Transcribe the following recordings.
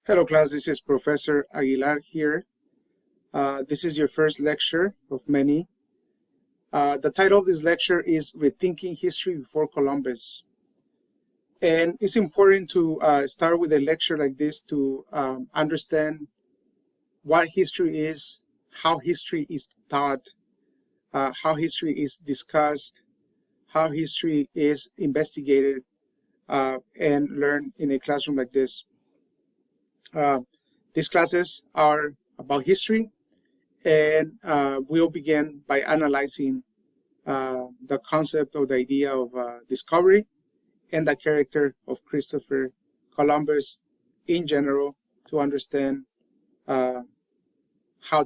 Hello class, this is Professor Aguilar here. This is your first lecture of many. The title of this lecture is Rethinking History Before Columbus. And it's important to start with a lecture like this to understand what history is, how history is taught, how history is discussed, how history is investigated, and learned in a classroom like this. These classes are about history, and we'll begin by analyzing the concept or the idea of discovery and the character of Christopher Columbus in general to understand how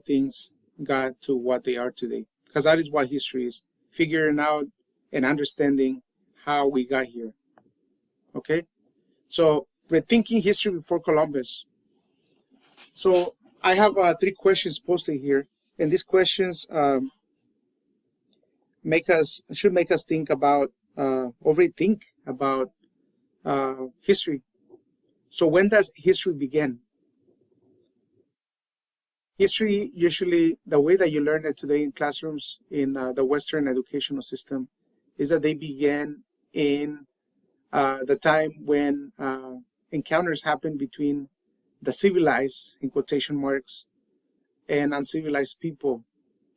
things got to what they are today. Because that is what history is, figuring out and understanding how we got here. Okay? So, rethinking history before Columbus. So I have 3 questions posted here, and these questions should make us think about or rethink about history. So when does history begin? History, usually the way that you learn it today in classrooms in the Western educational system is that they began in the time when encounters happened between the civilized, in quotation marks, and uncivilized people,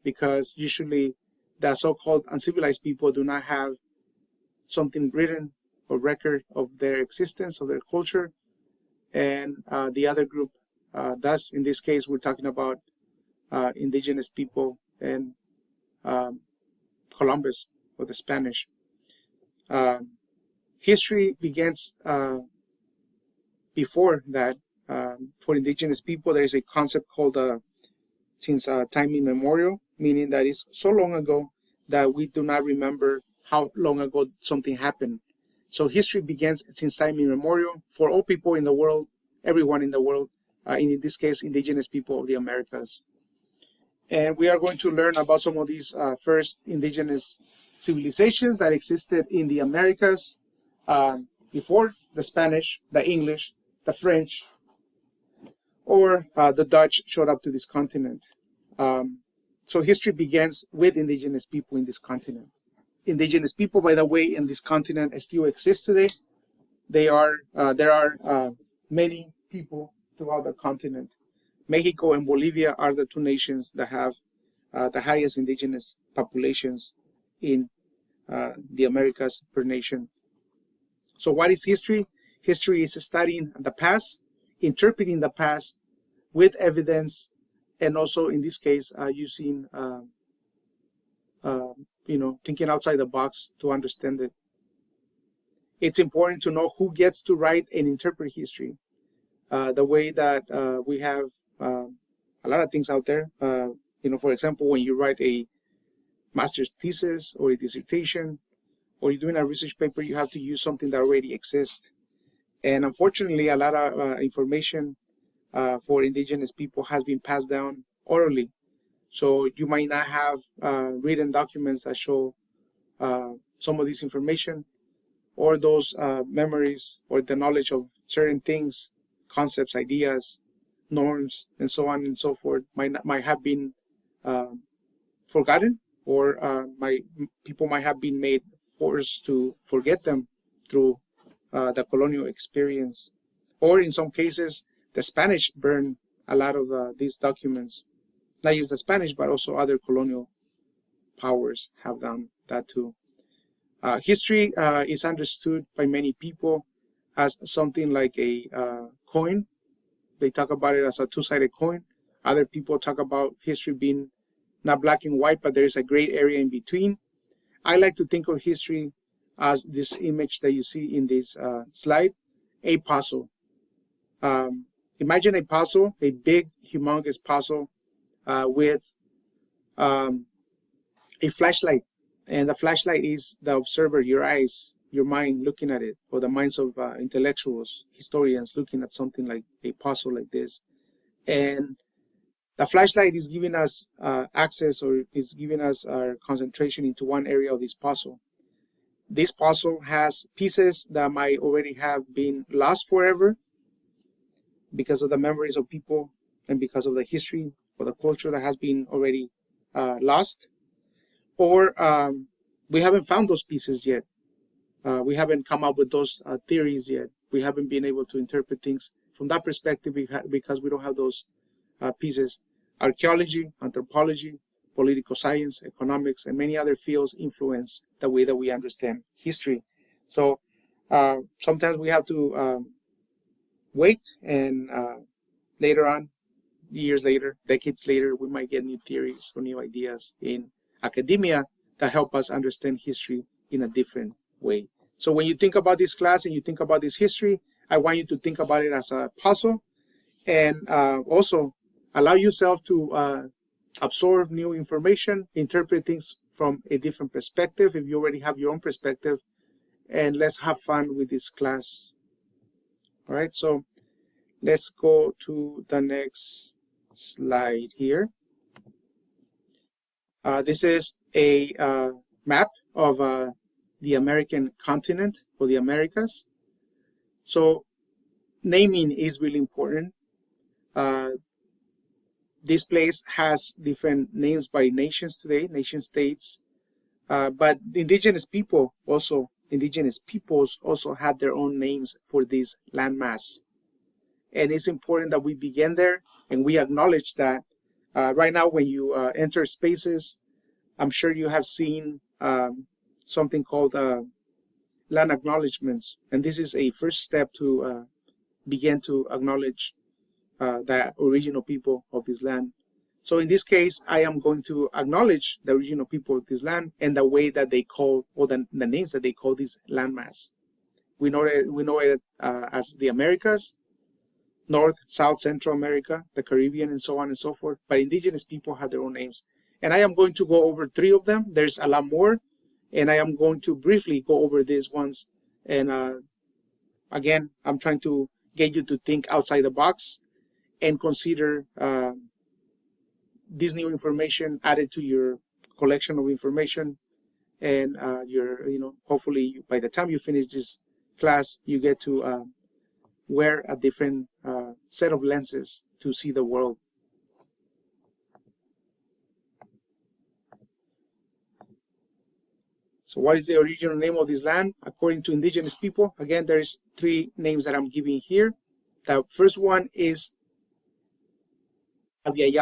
because usually the so-called uncivilized people do not have something written or record of their existence, of their culture, and the other group does. In this case, we're talking about indigenous people and Columbus, or the Spanish. History begins before that. For indigenous people, there is a concept called since time immemorial, meaning that it's so long ago that we do not remember how long ago something happened. So history begins since time immemorial for all people in the world, everyone in the world, in this case, indigenous people of the Americas. And we are going to learn about some of these first indigenous civilizations that existed in the Americas before the Spanish, the English, the French, or the Dutch showed up to this continent. So history begins with indigenous people in this continent. Indigenous people, by the way, in this continent still exist today. There are many people throughout the continent. Mexico and Bolivia are the 2 nations that have the highest indigenous populations in the Americas per nation. So what is history? History is studying the past, interpreting the past with evidence, and also in this case using thinking outside the box to understand it. It's important to know who gets to write and interpret history. The way that we have a lot of things out there. For example, when you write a master's thesis or a dissertation, or you're doing a research paper, you have to use something that already exists. And unfortunately, a lot of information for indigenous people has been passed down orally. So you might not have written documents that show some of this information, or those memories, or the knowledge of certain things, concepts, ideas, norms, and so on and so forth might have been forgotten, or people might have been made forced to forget them through the colonial experience. Or in some cases, the Spanish burned a lot of these documents. Not just the Spanish, but also other colonial powers have done that too. History is understood by many people as something like a coin. They talk about it as a 2-sided coin. Other people talk about history being not black and white, but there is a gray area in between. I like to think of history as this image that you see in this slide, a puzzle. Imagine a puzzle, a big, humongous puzzle with a flashlight. And the flashlight is the observer, your eyes, your mind looking at it, or the minds of intellectuals, historians looking at something like a puzzle like this. And the flashlight is giving us access, or is giving us our concentration into one area of this puzzle. This puzzle has pieces that might already have been lost forever, because of the memories of people and because of the history or the culture that has been already lost, or we haven't found those pieces yet. We haven't come up with those theories yet. We haven't been able to interpret things from that perspective because we don't have those pieces. Archaeology, anthropology, political science, economics, and many other fields influence the way that we understand history. So sometimes we have to wait, and later on, years later, decades later, we might get new theories or new ideas in academia that help us understand history in a different way. So when you think about this class and you think about this history, I want you to think about it as a puzzle, and also allow yourself to absorb new information, interpret things from a different perspective if you already have your own perspective, and let's have fun with this class. All right, so let's go to the next slide here. This is a map of the American continent, or the Americas. So naming is really important. This place has different names by nations today, nation states, but indigenous peoples also had their own names for this landmass. And it's important that we begin there and we acknowledge that. Right now, when you enter spaces, I'm sure you have seen something called land acknowledgements. And this is a first step to begin to acknowledge the original people of this land. So in this case, I am going to acknowledge the original people of this land and the way that they call, or the names that they call this landmass. We know it as the Americas, North, South, Central America, the Caribbean, and so on and so forth. But indigenous people have their own names. And I am going to go over 3 of them. There's a lot more. And I am going to briefly go over these ones. And again, I'm trying to get you to think outside the box and consider this new information added to your collection of information. And hopefully by the time you finish this class, you get to wear a different set of lenses to see the world. So what is the original name of this land according to indigenous people? Again, there's 3 names that I'm giving here. The first one is Abya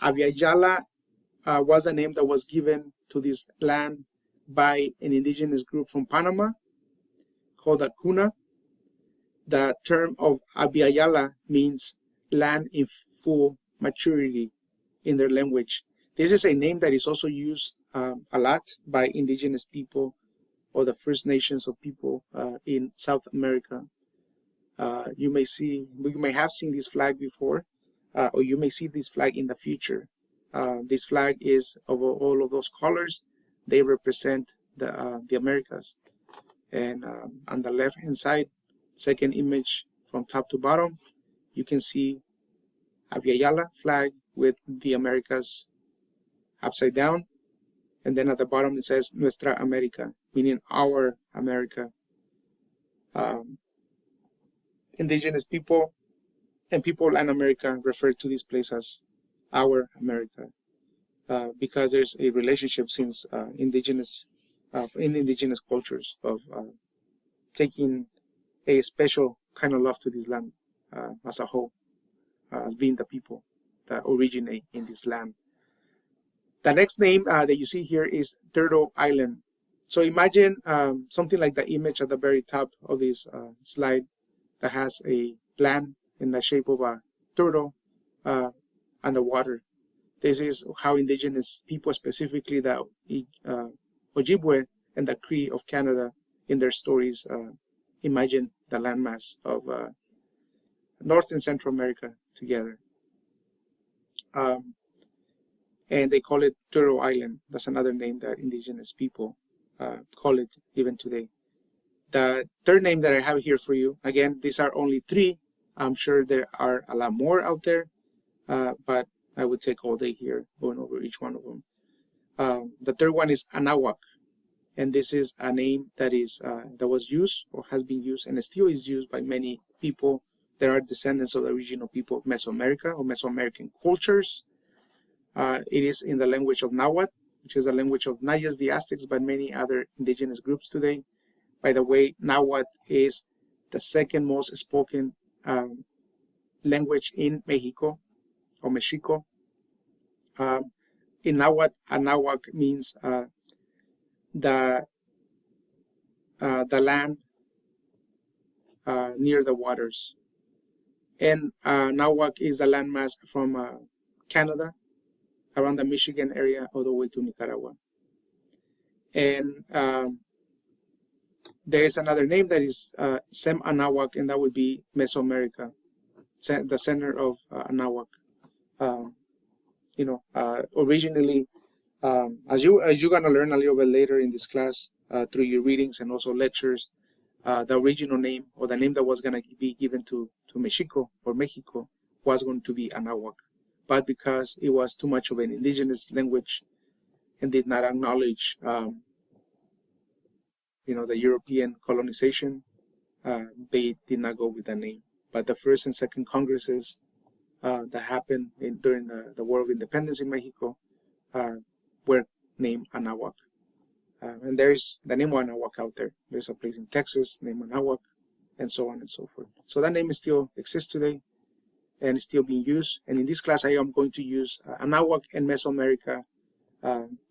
Yala was a name that was given to this land by an indigenous group from Panama called the Kuna. The term of Abya Yala means land in full maturity in their language. This is a name that is also used a lot by indigenous people or the First Nations of people in South America. We may have seen this flag before, or you may see this flag in the future. This flag is of all of those colors. They represent the Americas. And on the left hand side, second image from top to bottom, you can see Abya Yala flag with the Americas upside down. And then at the bottom it says Nuestra America, meaning our America. Indigenous people and people in America refer to this place as our America because there's a relationship since in indigenous cultures of taking a special kind of love to this land as a whole, being the people that originate in this land. The next name that you see here is Turtle Island. So imagine something like the image at the very top of this slide that has a land in the shape of a turtle underwater. This is how indigenous people, specifically the Ojibwe and the Cree of Canada, in their stories imagine the landmass of North and Central America together. And they call it Turtle Island. That's another name that indigenous people call it even today. The third name that I have here for you, again, these are only 3. I'm sure there are a lot more out there, but I would take all day here going over each one of them. The third one is Anahuac, and this is a name that is that was used or has been used and still is used by many people They are descendants of the original people of Mesoamerica or Mesoamerican cultures. It is in the language of Nahuatl, which is the language of not just the Aztecs, but many other indigenous groups today. By the way, Nahuatl is the second most spoken language in Mexico or Mexico. In Nahuatl, Anahuac means the land near the waters. And Nahuac is the landmass from Canada, around the Michigan area, all the way to Nicaragua. And there is another name that is Sem Anahuac, and that would be Mesoamerica, the center of Anahuac. Originally, as you're gonna learn a little bit later in this class through your readings and also lectures, the original name, or the name that was gonna be given to Mexico or Mexico, was going to be Anahuac. But because it was too much of an indigenous language and did not acknowledge, the European colonization, they did not go with that name. But the first and second congresses that happened during the War of Independence in Mexico were named Anahuac. And there's the name of Anahuac out there. There's a place in Texas named Anahuac, and so on and so forth. So that name still exists today and is still being used. And in this class, I am going to use Anahuac and Mesoamerica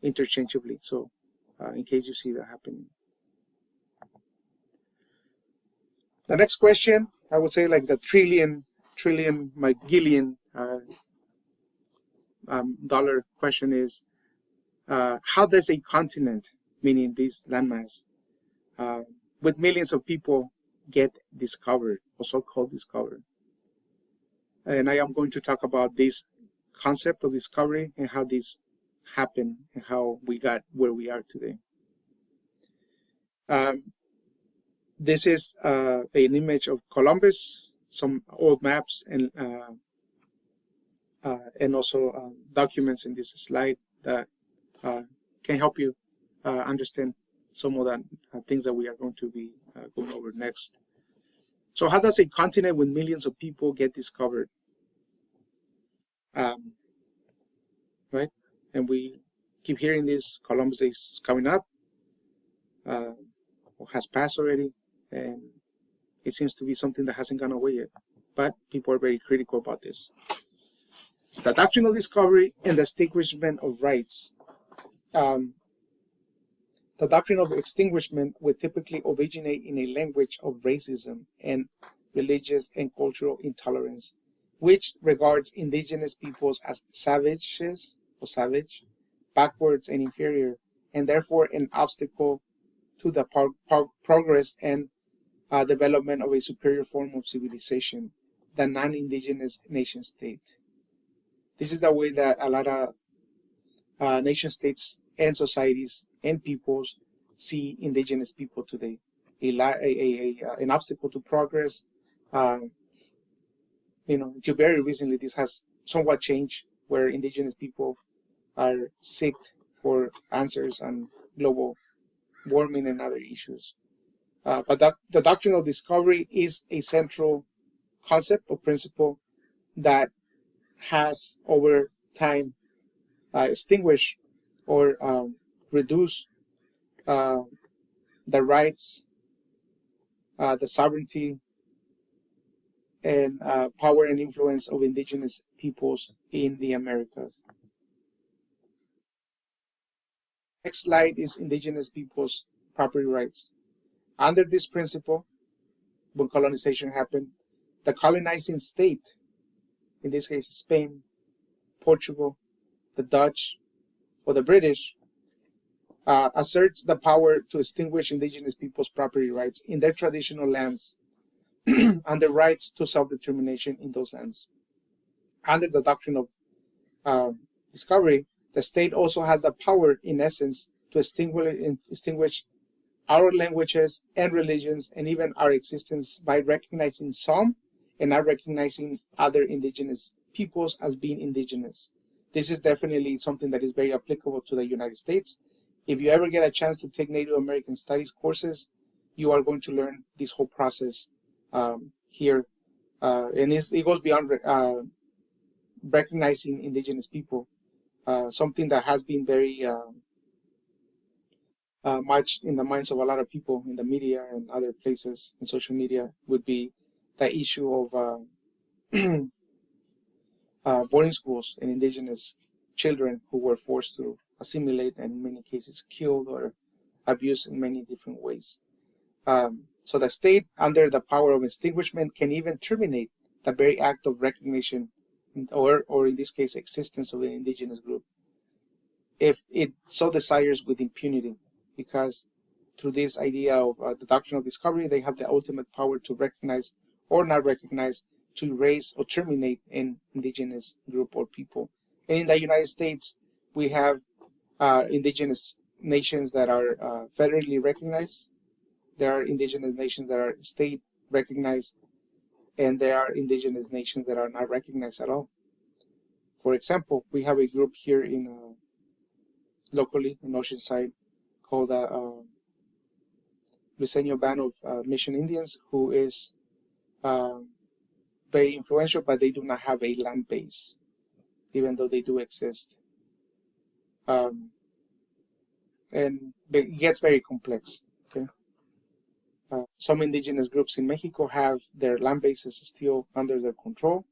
interchangeably. So in case you see that happening. The next question, I would say like the trillion, gillion dollar question is, how does a continent, meaning this landmass, with millions of people get discovered, or so-called discovered? And I am going to talk about this concept of discovery and how this happened and how we got where we are today. This is an image of Columbus, some old maps, and also documents in this slide that can help you understand some of the things that we are going to be going over next. So how does a continent with millions of people get discovered? Right? And we keep hearing this, Columbus Day is coming up, or has passed already, and it seems to be something that hasn't gone away yet. But people are very critical about this. The doctrine of discovery and the extinguishment of rights. The doctrine of extinguishment would typically originate in a language of racism and religious and cultural intolerance, which regards indigenous peoples as savages or savage, backwards and inferior, and therefore an obstacle to the progress and development of a superior form of civilization, the non-indigenous nation state. This is the way that a lot of nation states and societies and peoples see indigenous people today. An obstacle to progress. Until very recently, this has somewhat changed, where indigenous people are seeked for answers on global warming and other issues. But the doctrine of discovery is a central concept or principle that has over time extinguished or reduced the rights, the sovereignty, and power and influence of indigenous peoples in the Americas. Next slide is indigenous peoples' property rights. Under this principle, when colonization happened, the colonizing state, in this case Spain, Portugal, the Dutch, or the British, asserts the power to extinguish indigenous peoples' property rights in their traditional lands and the rights to self-determination in those lands. Under the doctrine of discovery, the state also has the power, in essence, to extinguish our languages and religions and even our existence by recognizing some and not recognizing other indigenous peoples as being indigenous. This is definitely something that is very applicable to the United States. If you ever get a chance to take Native American Studies courses, you are going to learn this whole process here and it goes beyond recognizing indigenous people. Something that has been very much in the minds of a lot of people in the media and other places in social media would be the issue of boarding schools and indigenous children who were forced to assimilate and in many cases killed or abused in many different ways. So the state, under the power of extinguishment, can even terminate the very act of recognition or in this case existence of an indigenous group if it so desires with impunity, because through this idea of the doctrine of discovery, they have the ultimate power to recognize or not recognize, to erase or terminate an indigenous group or people. And in the United States, we have indigenous nations that are federally recognized. There are indigenous nations that are state recognized, and there are indigenous nations that are not recognized at all. For example, we have a group here in locally in Oceanside called Luiseño Band of Mission Indians, who is very influential, but they do not have a land base, even though they do exist. And it gets very complex. Okay, some indigenous groups in Mexico have their land bases still under their control,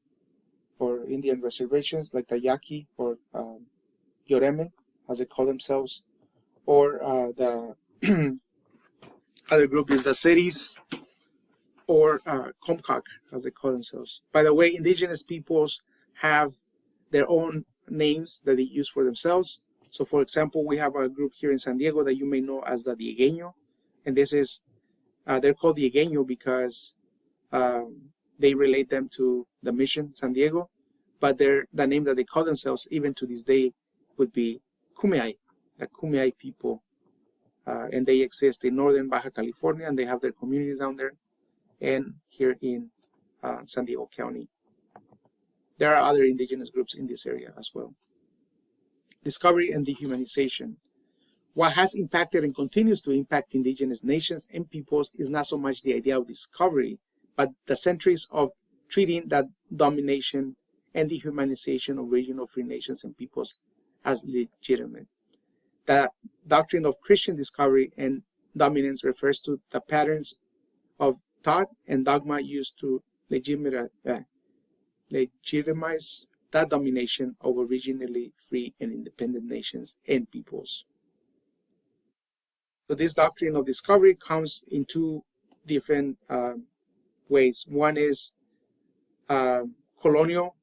or Indian reservations like the Yaqui or Yoreme, as they call themselves, or the other group is the cities, or Comcaac, as they call themselves. By the way, indigenous peoples have their own names that they use for themselves. So, for example, we have a group here in San Diego that you may know as the Diegueño, and this is they're called Diegueño because they relate them to the mission San Diego, but the name that they call themselves even to this day would be Kumeyaay, the Kumeyaay people, and they exist in northern Baja California, and they have their communities down there, and here in San Diego County. There are other indigenous groups in this area as well. Discovery and dehumanization. What has impacted and continues to impact indigenous nations and peoples is not so much the idea of discovery, but the centuries of treating that domination and dehumanization of regional free nations and peoples as legitimate. The doctrine of Christian discovery and dominance refers to the patterns of thought and dogma used to legitimize that domination over regionally free and independent nations and peoples. So this doctrine of discovery comes in two different ways. One is colonial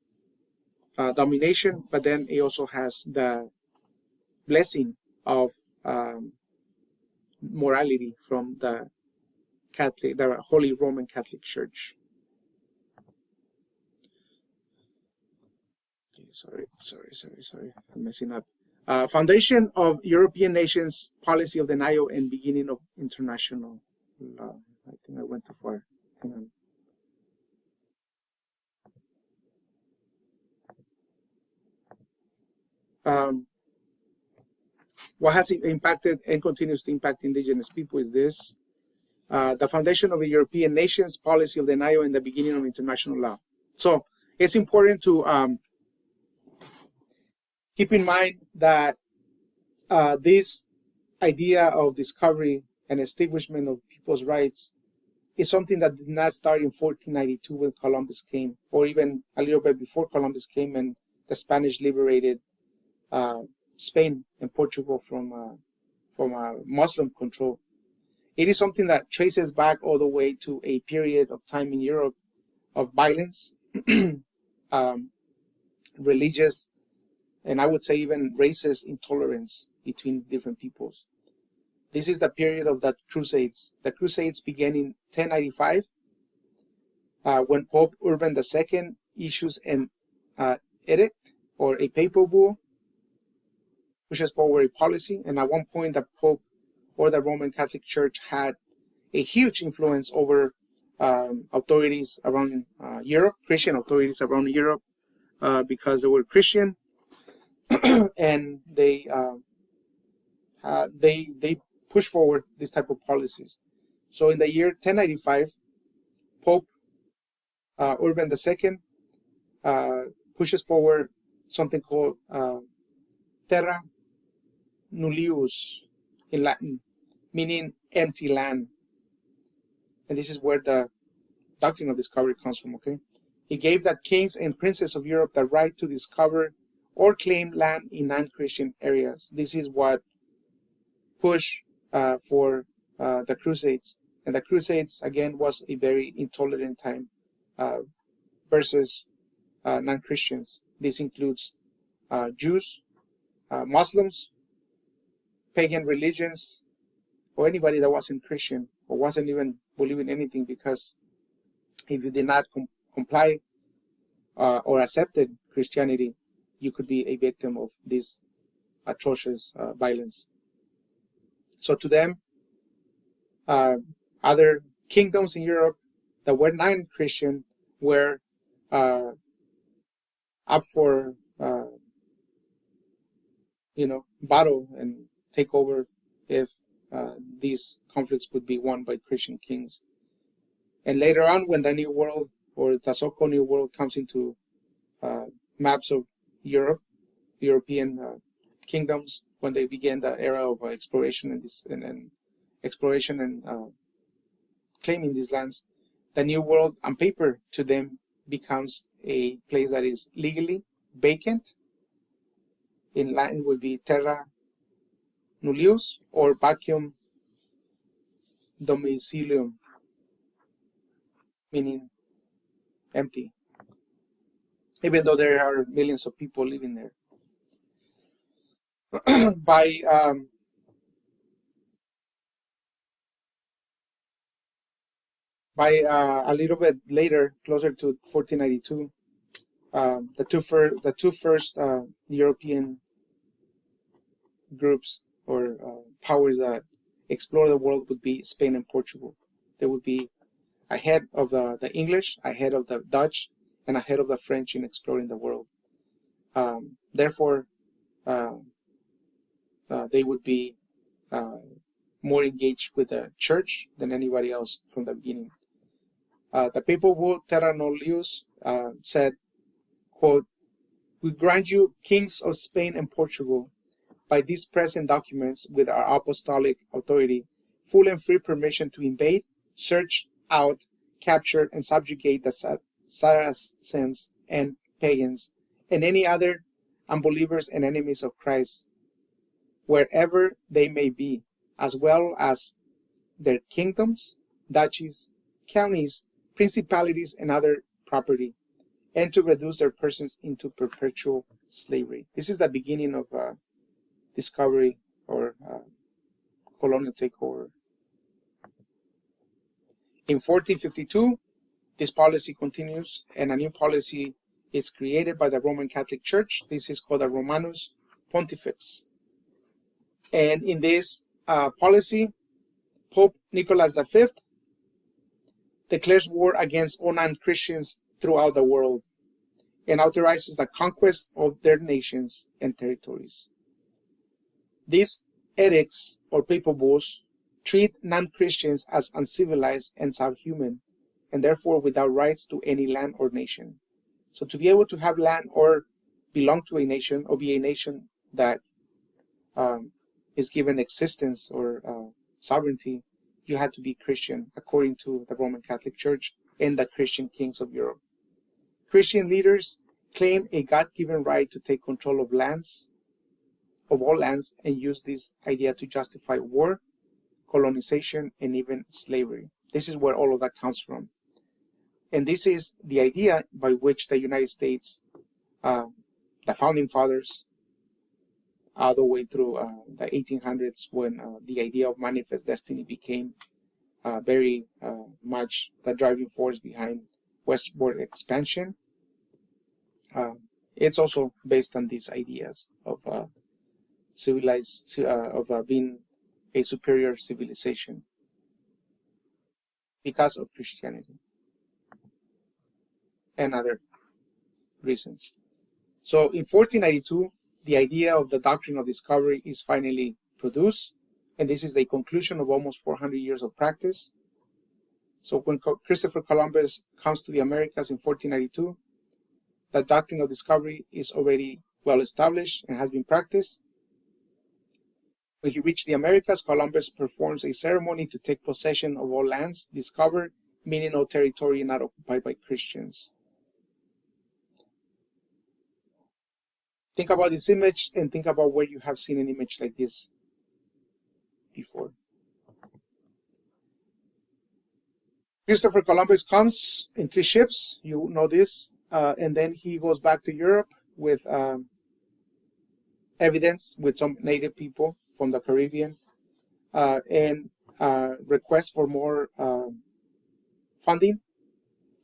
domination, but then it also has the blessing of morality from the Holy Roman Catholic Church. Okay, sorry, I'm messing up. Foundation of European nations, policy of denial, and beginning of international law. I think I went too far. Hang on. What has impacted and continues to impact indigenous people is this. The foundation of the European nations, policy of denial, and the beginning of international law. So it's important to keep in mind that this idea of discovery and extinguishment of people's rights is something that did not start in 1492 when Columbus came, or even a little bit before Columbus came and the Spanish liberated Spain and Portugal from Muslim control. It is something that traces back all the way to a period of time in Europe of violence, religious, and I would say even racist intolerance between different peoples. This is the period of the Crusades. The Crusades began in 1095 when Pope Urban II issues an edict or a papal bull, pushes forward a policy, and at one point the Pope or the Roman Catholic Church had a huge influence over authorities around Europe, Christian authorities around Europe, because they were Christian, and they pushed forward this type of policies. So in the year 1095, Pope Urban II pushes forward something called terra nullius in Latin, meaning empty land. And this is where the doctrine of discovery comes from, okay? He gave that kings and princes of Europe the right to discover or claim land in non-Christian areas. This is what pushed for the Crusades. And the Crusades, again, was a very intolerant time versus non-Christians. This includes Jews, Muslims, pagan religions, or anybody that wasn't Christian or wasn't even believing anything, because if you did not comply or accepted Christianity, you could be a victim of this atrocious violence. So to them, other kingdoms in Europe that were non-Christian were up for battle and take over if these conflicts would be won by Christian kings. And later on, when the New World or the so-called New World comes into maps of Europe, European kingdoms, when they began the era of exploration and exploration and claiming these lands, the New World on paper to them becomes a place that is legally vacant. In Latin would be terra nullius or vacuum domicilium, meaning empty, even though there are millions of people living there. By a little bit later, closer to 1492, the two first European groups or powers that explore the world would be Spain and Portugal. They would be ahead of the English, ahead of the Dutch, and ahead of the French in exploring the world. Therefore, they would be more engaged with the church than anybody else from the beginning. The papal bull Terra Nullius said, quote, "We grant you, kings of Spain and Portugal, by these present documents, with our apostolic authority, full and free permission to invade, search out, capture, and subjugate the Saracens and pagans, and any other unbelievers and enemies of Christ, wherever they may be, as well as their kingdoms, duchies, counties, principalities, and other property, and to reduce their persons into perpetual slavery." This is the beginning of discovery or colonial takeover. In 1452, this policy continues, and a new policy is created by the Roman Catholic Church. This is called the Romanus Pontifex. And in this policy, Pope Nicholas V declares war against all non-Christians throughout the world and authorizes the conquest of their nations and territories. These edicts or papal bulls treat non-Christians as uncivilized and subhuman, and therefore without rights to any land or nation. So to be able to have land or belong to a nation or be a nation that is given existence or sovereignty, you had to be Christian according to the Roman Catholic Church and the Christian kings of Europe. Christian leaders claim a God-given right to take control of lands, of all lands, and use this idea to justify war, colonization, and even slavery. This is where all of that comes from. And this is the idea by which the United States, the founding fathers, all the way through the 1800s, when the idea of manifest destiny became very much the driving force behind westward expansion. It's also based on these ideas of being a superior civilization because of Christianity and other reasons. So in 1492, the idea of the doctrine of discovery is finally produced, and this is the conclusion of almost 400 years of practice. So when Christopher Columbus comes to the Americas in 1492, the doctrine of discovery is already well established and has been practiced. When he reached the Americas, Columbus performs a ceremony to take possession of all lands discovered, meaning all territory not occupied by Christians. Think about this image and think about where you have seen an image like this before. Christopher Columbus comes in 3 ships, you know this, and then he goes back to Europe with evidence with some native people from the Caribbean and request for more funding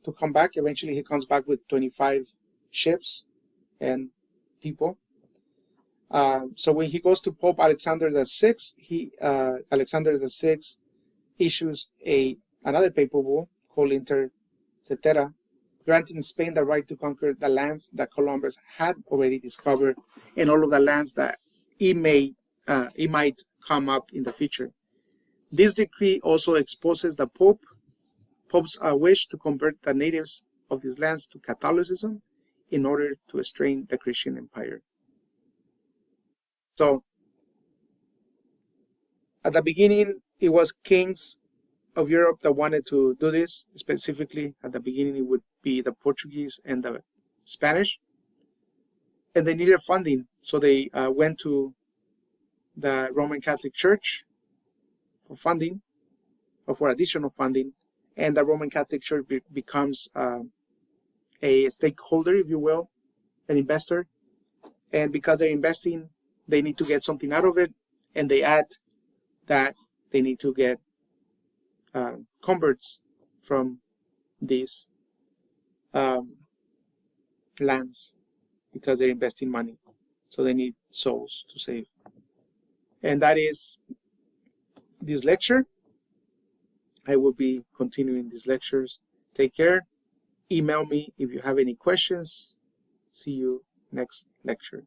to come back. Eventually he comes back with 25 ships and people. So when he goes to Pope Alexander VI, Alexander VI issues another papal bull called Inter Cetera, granting Spain the right to conquer the lands that Columbus had already discovered and all of the lands that it might come up in the future. This decree also exposes the Pope's wish to convert the natives of these lands to Catholicism in order to strain the Christian empire. So, at the beginning, it was kings of Europe that wanted to do this. Specifically, at the beginning, it would be the Portuguese and the Spanish. And they needed funding, so they went to the Roman Catholic Church for funding, or for additional funding, and the Roman Catholic Church becomes a stakeholder, if you will, an investor. And because they're investing, they need to get something out of it, and they add that they need to get converts from these lands because they're investing money. So they need souls to save. And that is this lecture. I will be continuing these lectures. Take care. Email me if you have any questions. See you next lecture.